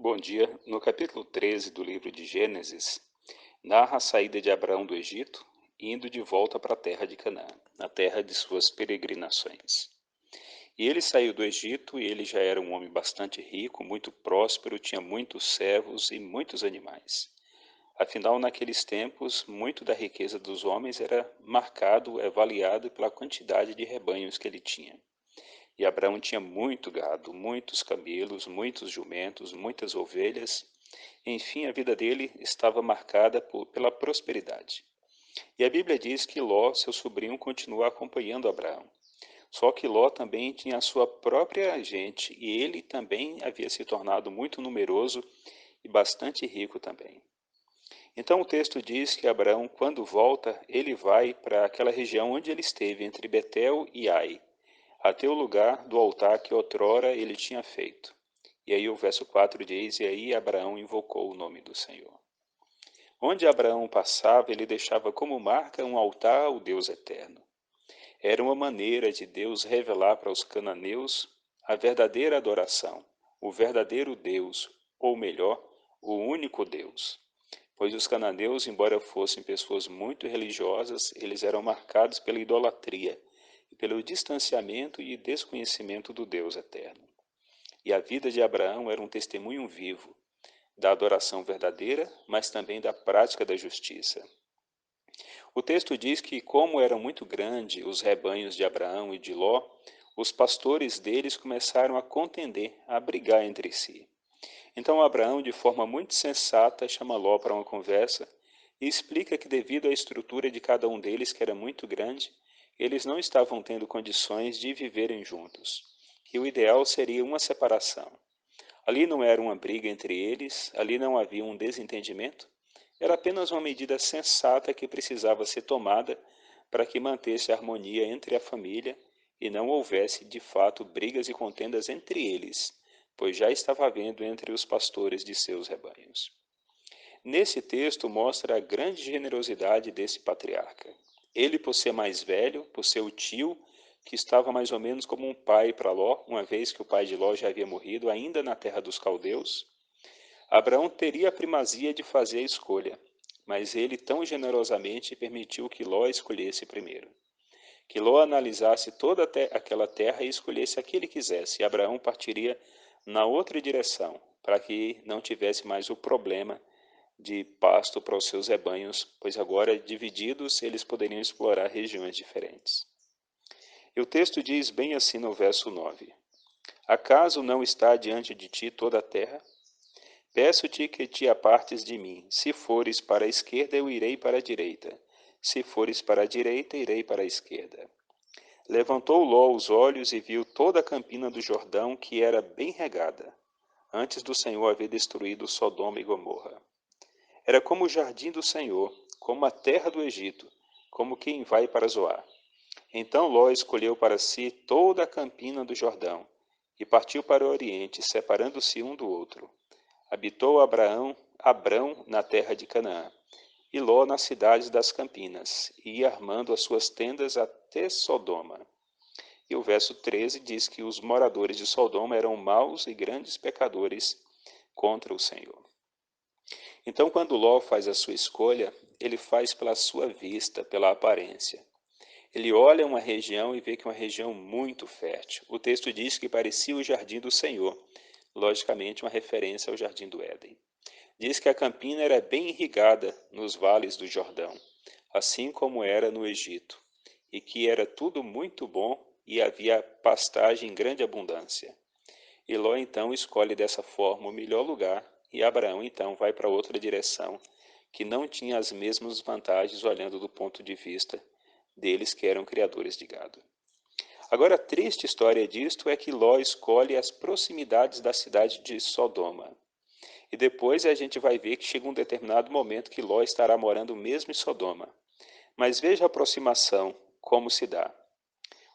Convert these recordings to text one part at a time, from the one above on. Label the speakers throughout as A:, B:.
A: Bom dia. No capítulo 13 do livro de Gênesis, narra a saída de Abraão do Egito, indo de volta para a terra de Canaã, a terra de suas peregrinações. E ele saiu do Egito e ele já era um homem bastante rico, muito próspero, tinha muitos servos e muitos animais. Afinal, naqueles tempos, muito da riqueza dos homens era marcado, avaliado pela quantidade de rebanhos que ele tinha. E Abraão tinha muito gado, muitos camelos, muitos jumentos, muitas ovelhas. Enfim, a vida dele estava marcada pela prosperidade. E a Bíblia diz que Ló, seu sobrinho, continuou acompanhando Abraão. Só que Ló também tinha a sua própria gente e ele também havia se tornado muito numeroso e bastante rico também. Então o texto diz que Abraão, quando volta, ele vai para aquela região onde ele esteve, entre Betel e Ai, até o lugar do altar que outrora ele tinha feito. E aí o verso 4 diz: E aí Abraão invocou o nome do Senhor. Onde Abraão passava, ele deixava como marca um altar ao Deus eterno. Era uma maneira de Deus revelar para os cananeus a verdadeira adoração, o verdadeiro Deus, ou melhor, o único Deus. Pois os cananeus, embora fossem pessoas muito religiosas, eles eram marcados pela idolatria e pelo distanciamento e desconhecimento do Deus eterno. E a vida de Abraão era um testemunho vivo da adoração verdadeira, mas também da prática da justiça. O texto diz que, como eram muito grandes os rebanhos de Abraão e de Ló, os pastores deles começaram a contender, a brigar entre si. Então Abraão, de forma muito sensata, chama Ló para uma conversa e explica que, devido à estrutura de cada um deles, que era muito grande, eles não estavam tendo condições de viverem juntos, que o ideal seria uma separação. Ali não era uma briga entre eles, ali não havia um desentendimento, era apenas uma medida sensata que precisava ser tomada para que mantesse a harmonia entre a família e não houvesse, de fato, brigas e contendas entre eles, pois já estava havendo entre os pastores de seus rebanhos. Nesse texto mostra a grande generosidade desse patriarca. Ele, por ser mais velho, por ser o tio, que estava mais ou menos como um pai para Ló, uma vez que o pai de Ló já havia morrido, ainda na terra dos caldeus, Abraão teria a primazia de fazer a escolha, mas ele tão generosamente permitiu que Ló escolhesse primeiro. Que Ló analisasse toda aquela terra e escolhesse a que ele quisesse, e Abraão partiria na outra direção, para que não tivesse mais o problema de pasto para os seus rebanhos, pois agora, divididos, eles poderiam explorar regiões diferentes. E o texto diz bem assim no verso 9: Acaso não está diante de ti toda a terra? Peço-te que te apartes de mim. Se fores para a esquerda, eu irei para a direita. Se fores para a direita, irei para a esquerda. Levantou Ló os olhos e viu toda a campina do Jordão, que era bem regada, antes do Senhor haver destruído Sodoma e Gomorra. Era como o jardim do Senhor, como a terra do Egito, como quem vai para Zoar. Então Ló escolheu para si toda a campina do Jordão, e partiu para o oriente, separando-se um do outro. Habitou Abrão na terra de Canaã, e Ló nas cidades das campinas, e ia armando as suas tendas até Sodoma. E o verso 13 diz que os moradores de Sodoma eram maus e grandes pecadores contra o Senhor. Então, quando Ló faz a sua escolha, ele faz pela sua vista, pela aparência. Ele olha uma região e vê que é uma região muito fértil. O texto diz que parecia o jardim do Senhor, logicamente uma referência ao jardim do Éden. Diz que a campina era bem irrigada nos vales do Jordão, assim como era no Egito, e que era tudo muito bom e havia pastagem em grande abundância. E Ló então escolhe dessa forma o melhor lugar, e Abraão então vai para outra direção, que não tinha as mesmas vantagens olhando do ponto de vista deles que eram criadores de gado. Agora, a triste história disto é que Ló escolhe as proximidades da cidade de Sodoma. E depois a gente vai ver que chega um determinado momento que Ló estará morando mesmo em Sodoma. Mas veja a aproximação, como se dá.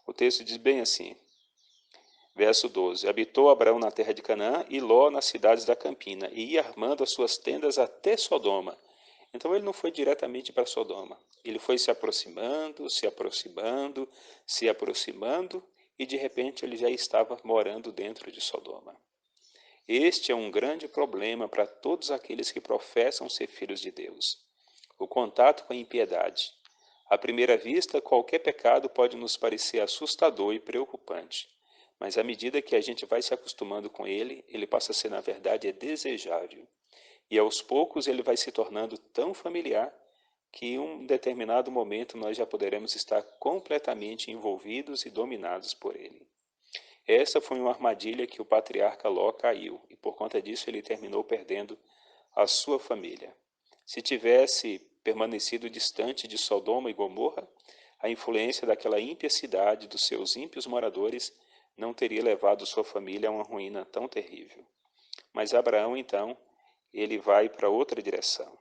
A: O texto diz bem assim, verso 12: Habitou Abraão na terra de Canaã e Ló nas cidades da campina, e ia armando as suas tendas até Sodoma. Então ele não foi diretamente para Sodoma. Ele foi se aproximando, se aproximando, se aproximando, e de repente ele já estava morando dentro de Sodoma. Este é um grande problema para todos aqueles que professam ser filhos de Deus. O contato com a impiedade. À primeira vista, qualquer pecado pode nos parecer assustador e preocupante, mas à medida que a gente vai se acostumando com ele, ele passa a ser, na verdade, desejável. E aos poucos ele vai se tornando tão familiar que em um determinado momento nós já poderemos estar completamente envolvidos e dominados por ele. Essa foi uma armadilha que o patriarca Ló caiu, e por conta disso ele terminou perdendo a sua família. Se tivesse permanecido distante de Sodoma e Gomorra, a influência daquela ímpia cidade, dos seus ímpios moradores, não teria levado sua família a uma ruína tão terrível. Mas Abraão, então, ele vai para outra direção.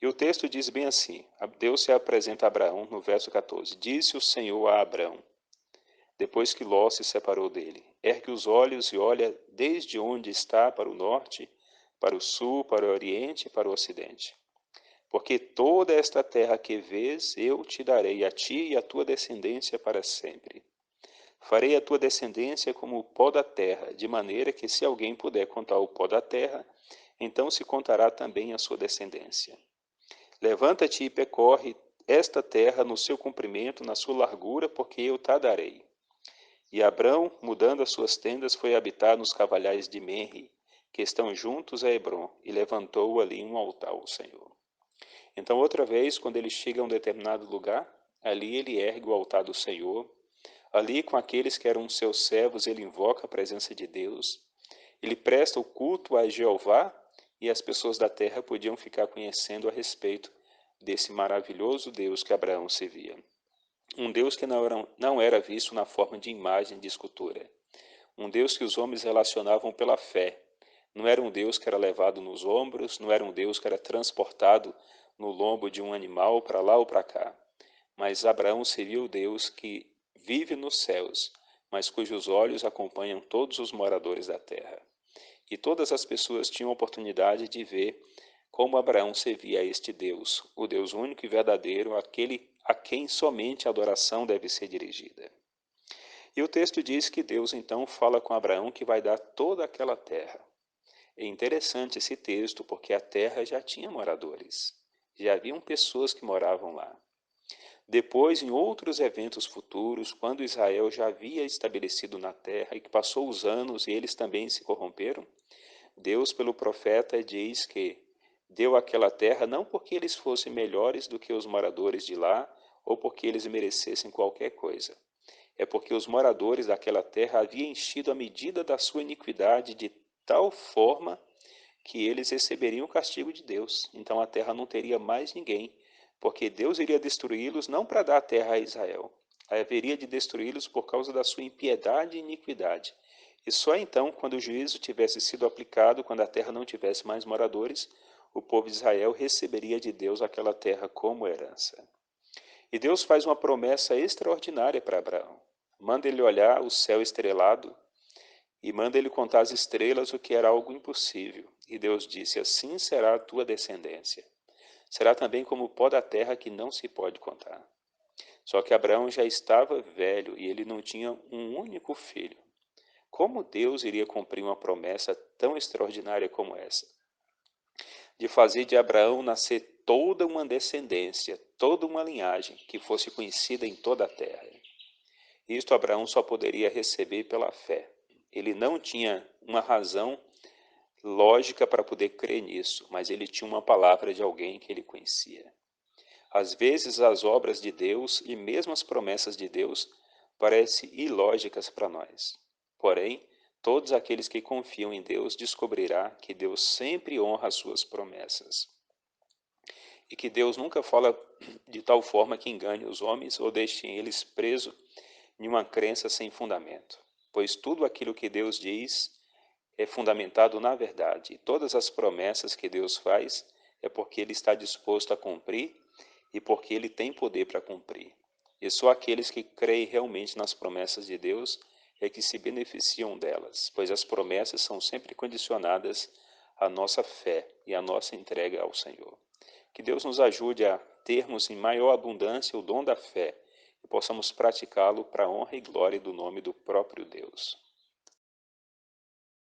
A: E o texto diz bem assim: Deus se apresenta a Abraão no verso 14: Disse o Senhor a Abraão, depois que Ló se separou dele: Ergue os olhos e olha desde onde está para o norte, para o sul, para o oriente e para o ocidente. Porque toda esta terra que vês, eu te darei a ti e à tua descendência para sempre. Farei a tua descendência como o pó da terra, de maneira que, se alguém puder contar o pó da terra, então se contará também a sua descendência. Levanta-te e percorre esta terra no seu comprimento, na sua largura, porque eu te darei. E Abrão, mudando as suas tendas, foi habitar nos cavalhais de Menri, que estão juntos a Hebrom, e levantou ali um altar ao Senhor. Então, outra vez, quando ele chega a um determinado lugar, ali ele ergue o altar do Senhor. Ali, com aqueles que eram seus servos, ele invoca a presença de Deus. Ele presta o culto a Jeová, e as pessoas da terra podiam ficar conhecendo a respeito desse maravilhoso Deus que Abraão servia. Um Deus que não era visto na forma de imagem de escultura. Um Deus que os homens relacionavam pela fé. Não era um Deus que era levado nos ombros, não era um Deus que era transportado no lombo de um animal para lá ou para cá. Mas Abraão servia o Deus que vive nos céus, mas cujos olhos acompanham todos os moradores da terra. E todas as pessoas tinham oportunidade de ver como Abraão servia a este Deus, o Deus único e verdadeiro, aquele a quem somente a adoração deve ser dirigida. E o texto diz que Deus então fala com Abraão que vai dar toda aquela terra. É interessante esse texto porque a terra já tinha moradores, já haviam pessoas que moravam lá. Depois, em outros eventos futuros, quando Israel já havia estabelecido na terra e que passou os anos e eles também se corromperam, Deus, pelo profeta, diz que deu aquela terra não porque eles fossem melhores do que os moradores de lá ou porque eles merecessem qualquer coisa. É porque os moradores daquela terra haviam enchido a medida da sua iniquidade de tal forma que eles receberiam o castigo de Deus. Então a terra não teria mais ninguém, porque Deus iria destruí-los não para dar a terra a Israel, haveria de destruí-los por causa da sua impiedade e iniquidade. E só então, quando o juízo tivesse sido aplicado, quando a terra não tivesse mais moradores, o povo de Israel receberia de Deus aquela terra como herança. E Deus faz uma promessa extraordinária para Abraão. Manda ele olhar o céu estrelado e manda ele contar as estrelas, o que era algo impossível. E Deus disse: Assim será a tua descendência. Será também como o pó da terra que não se pode contar. Só que Abraão já estava velho e ele não tinha um único filho. Como Deus iria cumprir uma promessa tão extraordinária como essa? De fazer de Abraão nascer toda uma descendência, toda uma linhagem que fosse conhecida em toda a terra. Isto Abraão só poderia receber pela fé. Ele não tinha uma razão lógica para poder crer nisso, mas ele tinha uma palavra de alguém que ele conhecia. Às vezes as obras de Deus e mesmo as promessas de Deus parecem ilógicas para nós. Porém, todos aqueles que confiam em Deus descobrirá que Deus sempre honra as suas promessas. E que Deus nunca fala de tal forma que engane os homens ou deixe eles presos em uma crença sem fundamento. Pois tudo aquilo que Deus diz é fundamentado na verdade. E todas as promessas que Deus faz é porque Ele está disposto a cumprir e porque Ele tem poder para cumprir. E só aqueles que creem realmente nas promessas de Deus é que se beneficiam delas, pois as promessas são sempre condicionadas à nossa fé e à nossa entrega ao Senhor. Que Deus nos ajude a termos em maior abundância o dom da fé e possamos praticá-lo para a honra e glória do nome do próprio Deus.